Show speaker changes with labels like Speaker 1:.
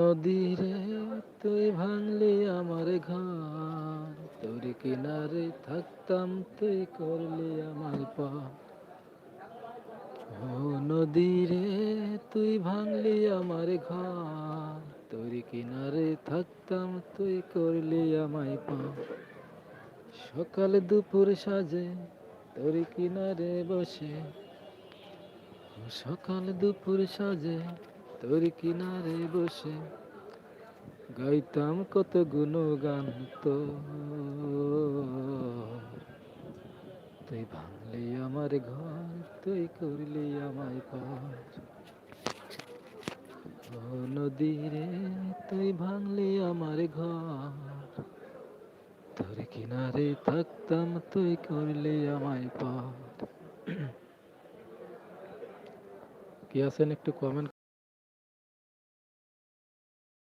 Speaker 1: নদী রে তুই ভাঙলি আমার ঘর, তোর কিনারে থাকতাম তুই করলি আমায় পর। ও নদী রে তুই ভাঙলি আমার ঘর, তোর কিনারে থাকতাম তুই করলি আমায় পর। সকাল দুপুর সাজে তোর কিনারে বসে, সকাল দুপুর সাজে তোর কিনারে বসে গাইতাম কত গুণগান তো। তুই ভাঙলি আমার ঘর, তুই করলি আমায় পার। ও নদী রে তুই ভাঙলি আমার ঘর, তোর কিনারে থাকতাম তুই করলি আমায় পার। কি আছেন একটু কমেন্ট